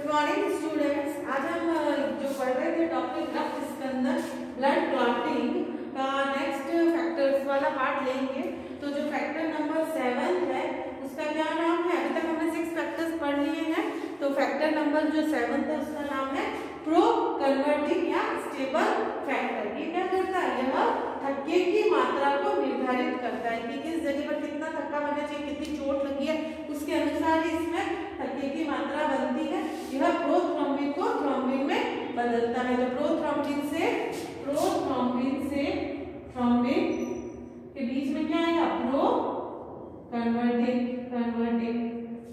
Morning students, आज हम जो पढ़ रहे थे टॉपिक रक्त स्कंदन ब्लड क्लॉटिंग का नेक्स्ट फैक्टर्स वाला पार्ट लेंगे। तो जो फैक्टर नंबर 7 है उसका क्या नाम है? अभी तक हमने 6 फैक्टर्स पढ़ लिए हैं। तो फैक्टर नंबर जो 7 है उसका नाम है प्रो कन्वर्टिंग या स्टेबल फैक्टर। ये क्या करता है? यह थक्के की मात्रा को निर्धारित करता है कि किस जगह पर कितना थक्का बनना चाहिए, कितनी चोट लगी है, उसके अनुसार ही इसमें थक्के की मात्रा बनती है। यह प्रोथ्रोम्बिन को थ्रोम्बिन में बदलता है। तो प्रोथ्रोम्बिन से थ्रोम्बिन के बीच में क्या आएगा? प्रो कन्वर्टिंग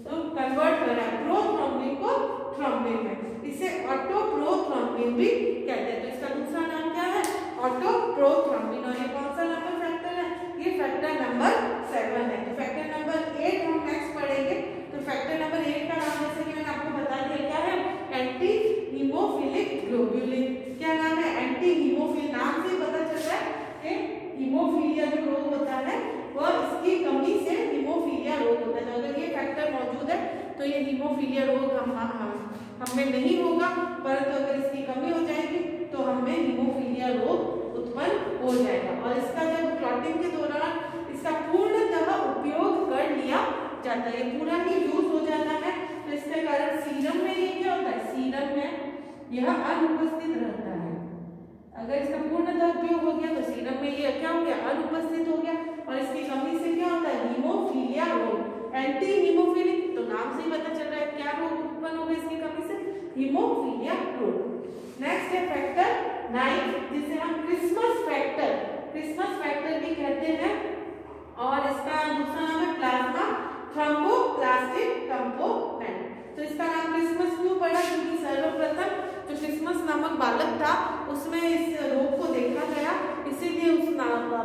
तो कन्वर्ट हो रहा है प्रोथ्रोम्बिन को थ्रोम्बिन में। इसे ऑटो प्रोथ्रोम्बिन भी कहते हैं। तो इसका दूसरा नाम क्या है? Auto prothrombin. और ये कौन सा नंबर फैक्टर है? ये फैक्टर नंबर 7 है। तो फैक्टर नंबर 8 हम नेक्स्ट पढ़ेंगे। तो फैक्टर नंबर 8 का नाम जैसे कि मैंने आपको बता दिया क्या है? Anti haemophilic globulin. क्या नाम है? Anti haemophil. नाम से पता चल रहा है कि हीमोफीलिया जो रोग होता है वह इसकी कमी से हीमोफीलिया रोग होता है। तो अगर ये फैक्टर मौजूद है तो ये हीमोफीलिया रोग हमें नहीं होगा, परंतु अगर इसकी कमी हो जाएगी तो हमें हीमोफीलिया रोग उत्पन्न हो जाएगा। और इसका जब क्लॉटिंग के दौरान इसका पूर्णतः उपयोग कर लिया जाता है, ये पूरा ही यूज हो जाता है। तो इसके कारण सीरम में ये क्या होता है? सीरम में यह अनुपस्थित रहता है। अगर इसका पूर्णतः उपयोग हो गया तो सीरम में ये क्या हो गया? अनुपस्थित हो गया। और इसकी कमी से क्या होता है? हीमोफीलिया रोग। एंटी हीमोफिलिक, तो नाम से ही पता चल रहा है क्या रोग उत्पन्न होगा इसकी कमी से? हीमोफीलिया रोग। नेक्स्ट है फैक्टर 9, जिसे हम क्रिसमस फैक्टर भी कहते हैं। और इसका दूसरा नाम है प्लाज्मा थ्रोम्बोप्लास्टिक कंपोनेंट। तो इसका नाम क्रिसमस क्यों पड़ा? क्योंकि सर्वप्रथम जो क्रिसमस नामक बालक था उसमें इस रोग को देखा गया, इसीलिए उस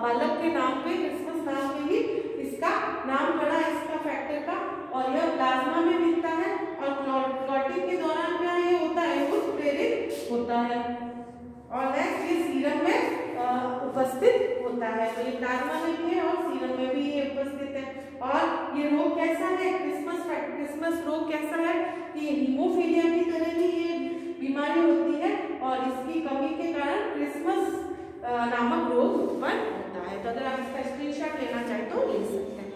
बालक के नाम पे क्रिसमस नाम पे ही इसका नाम पड़ा इसका फैक्टर का। और यह प्लाज्मा में मिलता है और क्लॉटिंग के दौरान क्या ये होता है? उत्प्रेरित होता है। और नेक्स्ट ये सीरम में उपस्थित होता है। तो ये प्लाज्मा में भी है और सीरम में भी ये उपस्थित है। और ये रोग कैसा है? क्रिसमस रोग कैसा है कि हीमोफीलिया की तरह ही ये बीमारी होती है और इसकी कमी के कारण क्रिसमस नामक रोग उत्पन्न होता है। तो अगर आप इसका स्क्रीनशॉट लेना चाहें तो ले सकते हैं।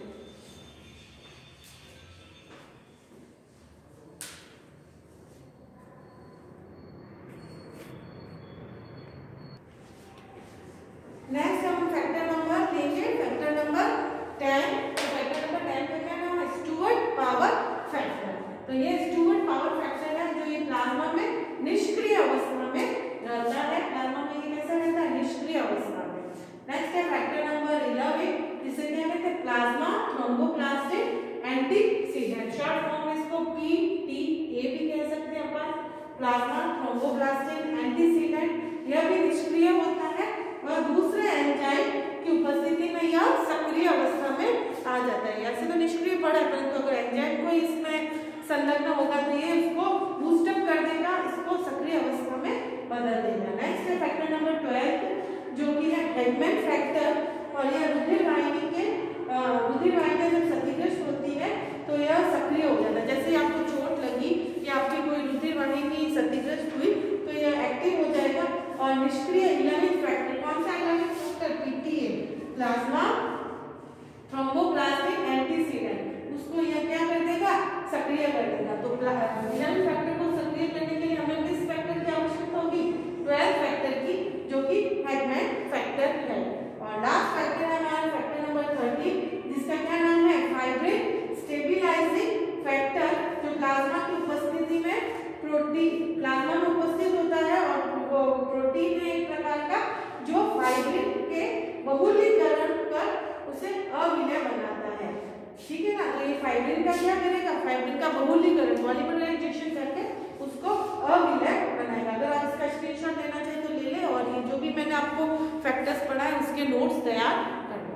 नेक्स्ट हम फैक्टर नंबर लेंगे, फैक्टर नंबर 10। तो फैक्टर नंबर 10 का क्या नाम है? Stuart power factor. तो ये स्टुअर्ट पावर फैक्टर है जो ये प्लाज्मा में निष्क्रिय अवस्था में रहता है। प्लाज्मा में ये कैसा रहता है? निष्क्रिय अवस्था में। नेक्स्ट है फैक्टर नंबर 11, जिसे क्या कहते हैं? Plasma thromboplastic antecedent. Short form में इसको PTA भी कह सकते हैं अपन। प्लाज्मा थ्रोम्बोप्लास्टिक एंटीसीडेंट यह भी निष्क्रिय होता है और दूसरे एंजाइम की उपस्थिति में यह सक्रिय अवस्था में आ जाता है। ऐसे तो निष्क्रिय पड़ा है, परंतु अगर एंजाइम को इसमें संलग्न होगा तो ये उसको बूस्टअप कर देगा, इसको सक्रिय अवस्था में बदल देगा। नेक्स्ट है फैक्टर नंबर 12, जो कि है हेगमैन फैक्टर। और यह रुधिर वाहिनी जब क्षतिग्रस्त होती है तो यह सक्रिय हो जाता है। जैसे आपको चोट लगी या आपकी कोई रुधिर वाहिनी क्षतिग्रस्त हुई तो यह एक्टिव हो जाएगा। और निष्क्रिय 11 फैक्टर, कौन सा 11 factor? PTA, plasma thromboplastic antecedent, उसको यह क्या कर देगा? सक्रिय कर देगा। तो 11 फैक्टर को सक्रिय करने के लिए हमें किस फैक्टर की आवश्यकता होगी? 12 फैक्टर की, जो कि हेगमैन फैक्टर है। और लास्ट फैक्टर है हमारा फैक्टर नंबर 13, जिसका क्या नाम है? फाइब्रिन स्टेबिलाइजिंग फैक्टर, जो प्लाज्मा की उपस्थिति में प्लाज्मा में उपस्थित होता है और वो प्रोटीन है एक प्रकार का जो फाइब्रिन के बहुलीकरण कर उसे अविलय बनाता है। ठीक है ना? तो ये फाइब्रिन का क्या करेगा? फाइब्रिन का बहुलीकरण, पॉलीमराइजेशन करके उसको अविलय बनाएगा। अगर आप इसका स्क्रीनशॉट लेना चाहें तो ले लें। और ये जो भी मैंने आपको फैक्टर्स पढ़ा है उसके नोट्स तैयार कर लो।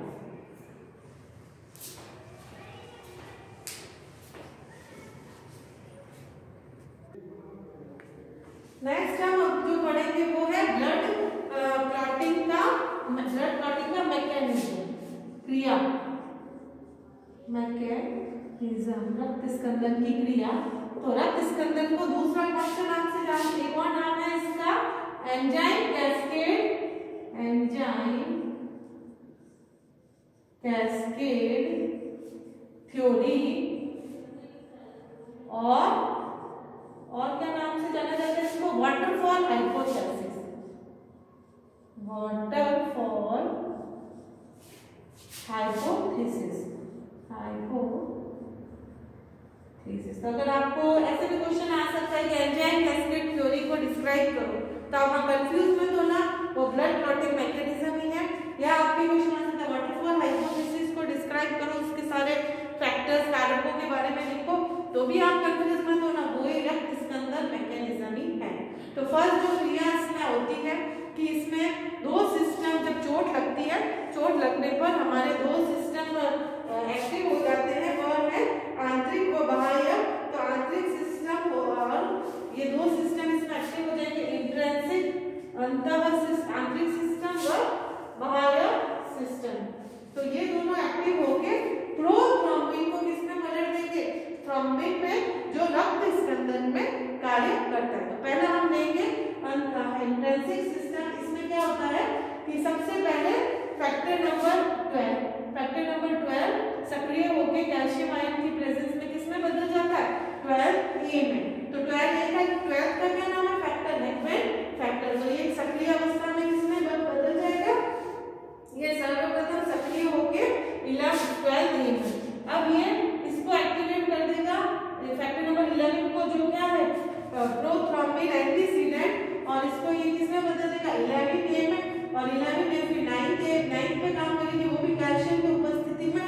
नेक्स्ट हम जो पढ़ेंगे वो है ब्लड क्लॉटिंग का मैकेनिज्म, मैकेनिज्म, रक्त स्कंदन की क्रिया तो रक्त स्कंदन को दूसरा कौन सा नाम से जानते हैं? एक और नाम है इसका enzyme cascade, enzyme cascade theory, और क्या नाम से जाना जाता है इसको? Waterfall hypothesis, waterfall hypothesis, hypothesis. तो अगर आपको ऐसे भी क्वेश्चन आ सकता है कि एंजाइम कैस्केड थ्योरी को डिस्क्राइब करो, तो आप कंफ्यूज मत होना, वो ब्लड क्लॉटिंग मैकेनिज्म ही है। या आपके क्वेश्चन आ सकता है वाटरफॉल हाइपोथेसिस को डिस्क्राइब करो, उसके सारे फैक्टर्स कारकों के बारे में लिखो, तो भी आप कंफ्यूज मत होना, वो ही रक्त स्कंदन मैकेनिज्म ही है। तो फर्स्ट जो क्रिया इसमें होती है कि इसमें दो सिस्टम, जब चोट लगती है, चोट लगने पर हमारे दो सिस्टम एक्टिव हो जाते हैं, वह है आंतरिक व बाह्य। तो आंतरिक सिस्टम और ये दो सिस्टम इसमें एक्टिव हो जाएंगे, इंट्रिंसिक आंतरिक सिस्टम व बाह्य सिस्टम। तो ये दोनों एक्टिव होके प्रोथ्रोम्बिन को किसमें बदल देंगे? थ्रोम्बिन में, जो रक्त स्कंदन में कार्य करता है। तो पहले हम लेंगे इंट्रिंसिक सिस्टम। इसमें क्या होता है कि सबसे पहले फैक्टर नंबर 12 सक्रिय होकर कैल्शियम आयन की प्रेजेंस में किसमें बदल जाता है? 12A में। तो 12A का 12 का क्या नाम है? फैक्टर, नेकमैन फैक्टर। तो ये सक्रिय अवस्था में किसमें बदल जाएगा? ये सर्वप्रथम सक्रिय होकर 12A में। अब ये इसको एक्टिवेट कर देगा फैक्टर नंबर 11 को, जो क्या है? प्रोथ्रोम्बिन एंटीसीडेंट, और इसको ये किसमें बदल देगा? 11A में। और 11A फिर 9 पे काम करेगी, वो भी कैल्शियम की उपस्थिति में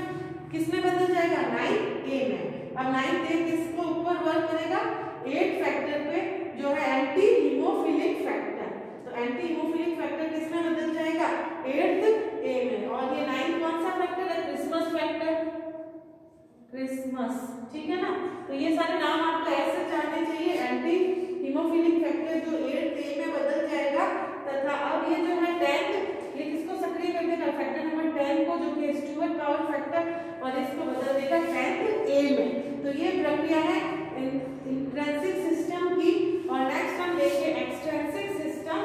किसमें बदल जाएगा? 9A में। अब 9A किसको ऊपर वर्क करेगा? 8 फैक्टर पे, जो है एंटी हीमोफिलिक फैक्टर। तो एंटी हीमोफिलिक फैक्टर किसमें बदल जाएगा? 8A में। और ये 9 कौन सा फैक्टर है? क्रिसमस फैक्टर, क्रिसमस, ठीक है ना। तो ये सारे नाम आपको ऐसे जानने चाहिए। एंटी हीमोफिलिक फैक्टर जो 8A में बदल जाएगा, तथा अब ये जो है 10, ये किसको सक्रिय कर देगा? फैक्टर नंबर 10 को, जो कि स्टुअर्ट पावर फैक्टर, और इसको बदल देगा 10A में। तो ये प्रक्रिया है इंट्रिंसिक सिस्टम की। और नेक्स्ट हम लेंगे एक्सट्रिंसिक सिस्टम।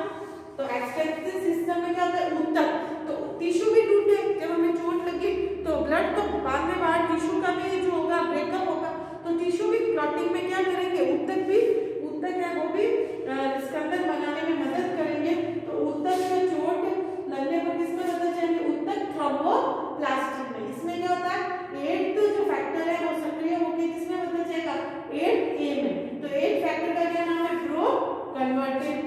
तो एक्सट्रिंसिक सिस्टम में क्या होता है? ऊतक। तो टिश्यू भी टूटे, जब हमें चोट लगी तो ब्लड तो बाद में बाहर, टिश्यू का भी जो होगा ब्रेकअप होगा, तो टिश्यू भी क्लॉटिंग में क्या करेंगे? ऊतक है वो भी स्कंदन बनाने में मदद करेंगे। तो ऊतक में चोट लगने पर किसमें बदल जाएंगे? ऊतक थ्रोम्बोप्लास्टिक में। इसमें क्या होता है? 8 जो फैक्टर है वो सक्रिय होकर किसमें बदल जाएगा? 8A में। तो 8 फैक्टर का क्या नाम है? Pro converted.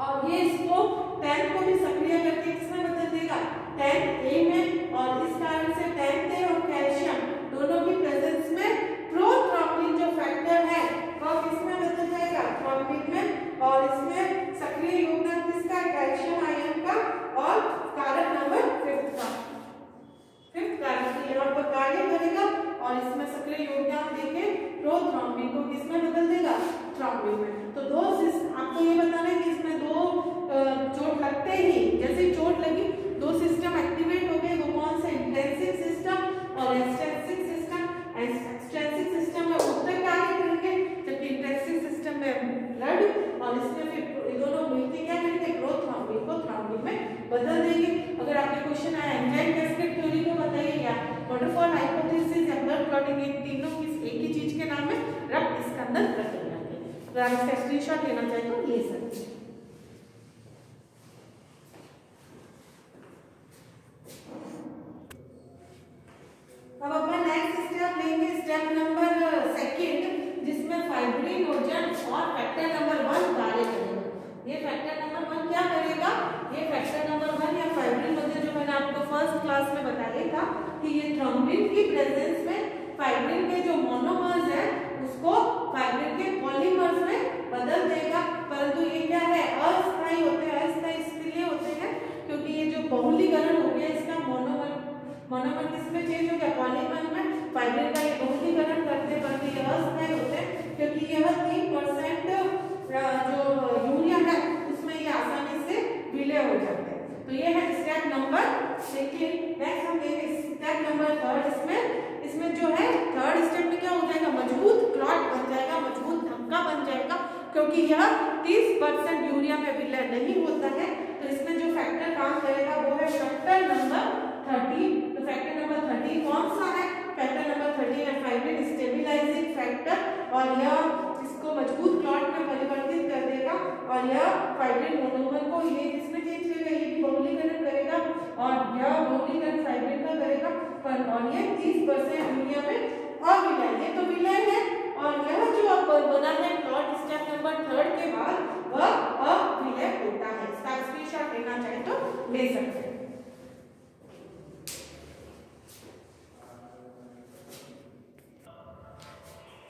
और ये इसको 10 को भी सक्रिय करके किसमें बदल देगा? 10A में। और इस कारण से 10A और कैल्शियम दोनों की प्रेजेंस में प्रोथ्रोम्बिन जो फैक्टर है वह किसमें बदल जाएगा? थ्रोम्बिन में। और इसमें सक्रिय योगदान किसका? कैल्शियम आयन का। और कारक नंबर 5 कारक यहाँ पर कार्य करेगा, और इसमें सक्रिय योगदान देके प्रोथ्रोम्बिन को किसमें बदल देगा? थ्रोम्बिन में। तो दो आपको ये बताना है कि इसमें दो चोट लगते ही, जैसे चोट लगी, दो सिस्टम एक्टिवेट हो गए। वो कौन से? इंट्रिंसिक सिस्टम और एक्सट्रिंसिक सिस्टम। एक्सट्रिंसिक सिस्टम में ऊतक कार्य करेंगे, जबकि इंट्रिंसिक सिस्टम में ब्लड। और इसमें फिर दोनों मिलकर क्या करेंगे? प्रोथ्रोम्बिन को थ्रोम्बिन में बदल देंगे। अगर आपके क्वेश्चन आया एंजाइम कैस्केड थ्योरी को बताइए, या वाटरफॉल हाइपोथेसिस, या ब्लड क्लॉटिंग, ये तीनों एक ही चीज के नाम है, रक्त स्कंदन प्रक्रिया। अगर आप इसका स्क्रीनशॉट लेना चाहें तो ले सकते हैं। अब अपना नेक्स्ट स्टेप लेंगे, स्टेप नंबर 2, जिसमें फाइब्रिनोजन और फैक्टर नंबर 1 कार्य करेगा। ये फैक्टर नंबर 1 क्या करेगा? ये फैक्टर नंबर 1 या फाइब्रिनोजन, जो मैंने आपको फर्स्ट क्लास में बताया था कि ये थ्रोम्बिन की प्रेजेंस में फाइब्रिन के जो मोनोमर्स है उसको फाइब्रिन के पॉलीमर्स में बदल देगा। परंतु ये क्या है? अस्थायी होते हैं। अस्थायी इसलिए होते हैं क्योंकि ये जो बहुलीकरण हो गया, इसका मोनोमर किसमें चेंज हो गया? पॉलीमर में। फाइब्रिन का ये बहुलीकरण करते हैं, परंतु ये अस्थायी होते हैं क्योंकि यह 3% जो यूरिया है उसमें ये आसानी से विलय हो जाते हैं। तो ये है स्टेप नंबर 2। नेक्स्ट हम लेंगे स्टेप नंबर 3। इसमें जो यह 30% यूरिया में विलय नहीं होता है, तो इसमें जो फैक्टर काम करेगा वो है फैक्टर नंबर 30। तो फैक्टर नंबर 30 कौन सा है? फैक्टर नंबर 30 है फाइब्रिन स्टेबिलाइजिंग फैक्टर, और यह इसको मजबूत क्लॉट में परिवर्तित कर देगा, और यह फाइब्रिन मोनोमर को ये इसमें चेंज करेगा, ये भी बहुलीकरण करेगा, और यह बहुलीकरण फाइब्रिन का करेगा, और ये 30% यूरिया में अविलय है। तो विलय है, और यह जो अब बना है क्लॉट स्टेप नंबर 3 के बाद वह अविलय होता है। इसका स्क्रीनशॉट लेना चाहे तो ले सकते हैं।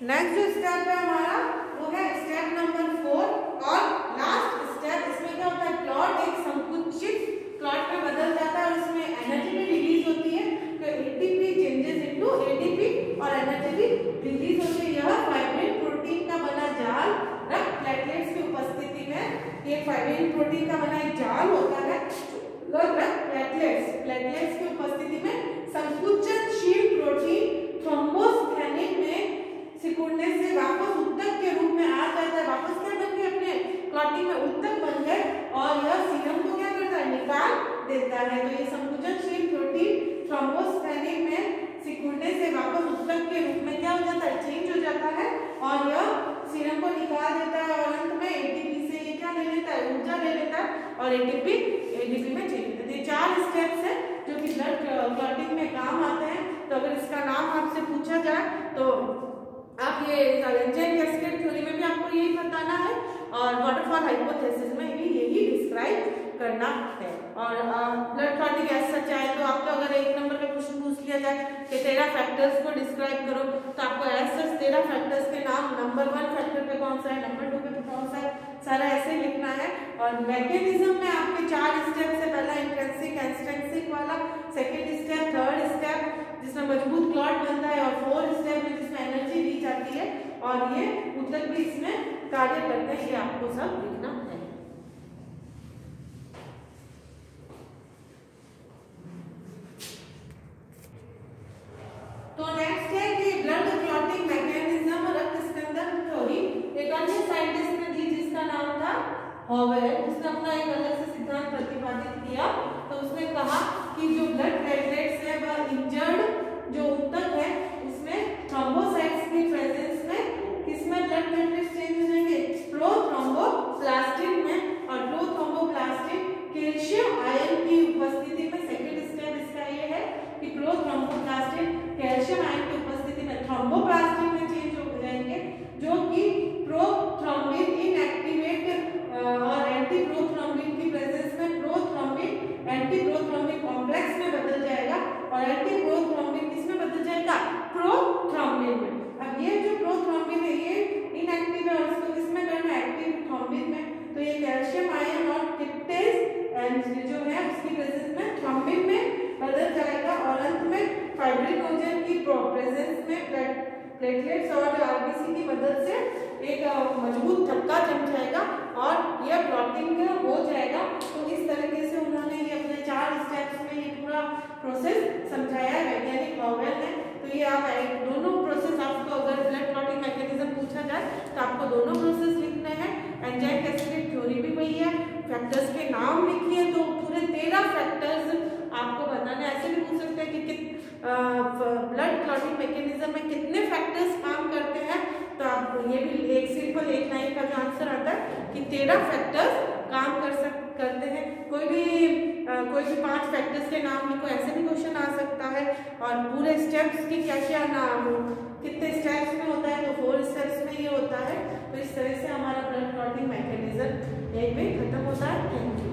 नेक्स्ट जो स्टेप है हमारा वो है स्टेप नंबर 4 और लास्ट स्टेप। इसमें क्या होता है, क्लॉट एक संकुचित क्लॉट में बदल जाता है और इसमें एनर्जी भी रिलीज होती है। तो एटीपी चेंजेस इनटू एटीपी और एनर्जी भी रिलीज होती है। यह फाइब्रिन प्रोटीन का बना जाल रक्त प्लेटलेट्स की उपस्थिति में, ये फाइब्रिन प्रोटीन का बना एक जाल होता है रक्त प्लेटलेट्स की उपस्थिति में संकुचनशील प्रोटीन थ्रोम्बोस्थेनिन में सिकुड़ने से वापस उत्तक के रूप में आ जाता है। वापस क्या बन गए, अपने क्लॉटिंग में उत्तक बन गए, और यह सीरम को क्या करता है, निकाल देता है। तो ये संकुचनशील प्रोटीन थ्रोम्बोस्थेनिन में सिकुड़ने से वापस उत्तक के रूप में क्या हो जाता है, चेंज हो जाता है, और यह सीरम को निकाल देता है, और अंत में एटीपी से ये क्या ले लेता है, ऊर्जा ले लेता है, और एटीपी में चेंज होता है। ये 4 स्टेप्स हैं जो कि ब्लड क्लॉटिंग में काम आते हैं। तो अगर इसका नाम आपसे पूछा जाए तो आप ये एंजाइम कैस्केड थ्योरी में भी आपको यही बताना है, और वाटरफॉल हाइपोथेसिस में भी यही डिस्क्राइब करना है। और ब्लड क्लॉटिंग ऐसा चाहे तो आपको अगर 1 नंबर का क्वेश्चन पूछ लिया जाए कि 13 फैक्टर्स को डिस्क्राइब करो, तो आपको ऐसे 13 फैक्टर्स के नाम नंबर 1 फैक्टर पे कौन सा है, नंबर 2 पे कौन सा है, सारा ऐसे लिखना है। और मैकेनिज्म में आपके 4 स्टेप्स है। पहला इंट्रिंसिक एक्सट्रिंसिक वाला, सेकेंड स्टेप, थर्ड स्टेप जिसमें मजबूत क्लॉट बनता है, और 4th स्टेप में जिसमें एनर्जी दी जाती है, और ये उत्तक भी इसमें कार्य करते हैं। ये आपको सब लिखना है। तो नेक्स्ट है कि ब्लड क्लॉटिंग मैकेनिज्म रक्त स्कंदन थ्योरी। एक अन्य साइंटिस्ट ने दी जिसका नाम था हॉवेल। उसने अपना एक अलग से सिद्धांत प्रतिपादित किया। तो उसने कहा कि जो ब्लड प्लेटलेट्स है वह इंजर्ड जो उत्तक है उसमें थ्रोम्बोसाइट्स की प्रेजेंस में किसमें ब्लड प्लेटलेट्स चेंज हो जाएंगे, प्रोथ्रोम्बोप्लास्टिन में। और प्रोथ्रोम्बोप्लास्टिन कैल्शियम आयन की उपस्थिति में, सेकंड स्टेप इसका ये है कि प्रोथ्रोम्बोप्लास्टिन कैल्शियम आयन की उपस्थिति में थ्रोम्बोप्लास्टिन में चेंज हो जाएंगे, जो कि प्रोथ्रोम्बिन इनएक्टिवेट और एंटीप्रोथ्रोम्बिन की प्रेजेंस में प्रोथ्रोम्बिन एंटीप्रोथ्रोम्बिन कॉम्प्लेक्स में बदल जाएगा, और एंटीप्रोथ्रोम्बिन किसमें बदल जाएगा, प्रोथ्रोम्बिन में। अब ये जो प्रोथ्रोम्बिन है ये इनएक्टिव है, और इसको किसमें करना है, एक्टिव थ्रोम्बिन में। तो ये कैल्शियम आयन और टिप्टेज जो है उसकी प्रेजेंस में थ्रोम्बिन में बदल जाएगा, और अंत में फाइब्रिनोजन की प्रेजेंस में प्लेटलेट्स और आरबीसी की मदद से एक मजबूत थक्का जम जाएगा, और यह क्लॉटिंग हो जाएगा। तो इस तरीके से उन्होंने ये अपने 4 स्टेप्स में ये पूरा प्रोसेस समझाया है वैज्ञानिक हॉवेल ने। तो ये आप दोनों प्रोसेस, आपको अगर ब्लड क्लॉटिंग मैकेनिज्म पूछा जाए तो आपको दोनों प्रोसेस लिखने हैं। एंजाइम कैस्केड थ्योरी भी वही है, फैक्टर्स के नाम लिखिए, तो पूरे 13 फैक्टर्स आपको बताना। ऐसे भी पूछ सकते हैं कि ब्लड क्लॉटिंग मैकेनिज्म में कितने फैक्टर्स काम करते हैं, तो आप ये भी एक सिंपल 1 लाइन का जो आंसर आता है कि 13 फैक्टर्स काम करते हैं। कोई भी 5 फैक्टर्स के नाम लिखो, ऐसे भी क्वेश्चन आ सकता है। और पूरे स्टेप्स की क्या नाम, कितने स्टेप्स में होता है, तो 4 स्टेप्स में ये होता है। तो इस तरह से हमारा ब्लड क्लॉटिंग मैकेनिज्म एक में खत्म होता है। Thank you.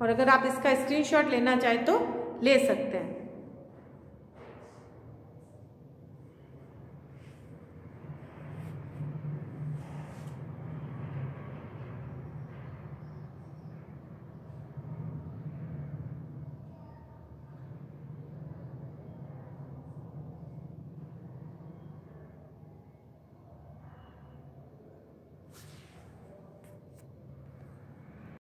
और अगर आप इसका स्क्रीनशॉट लेना चाहें तो ले सकते हैं।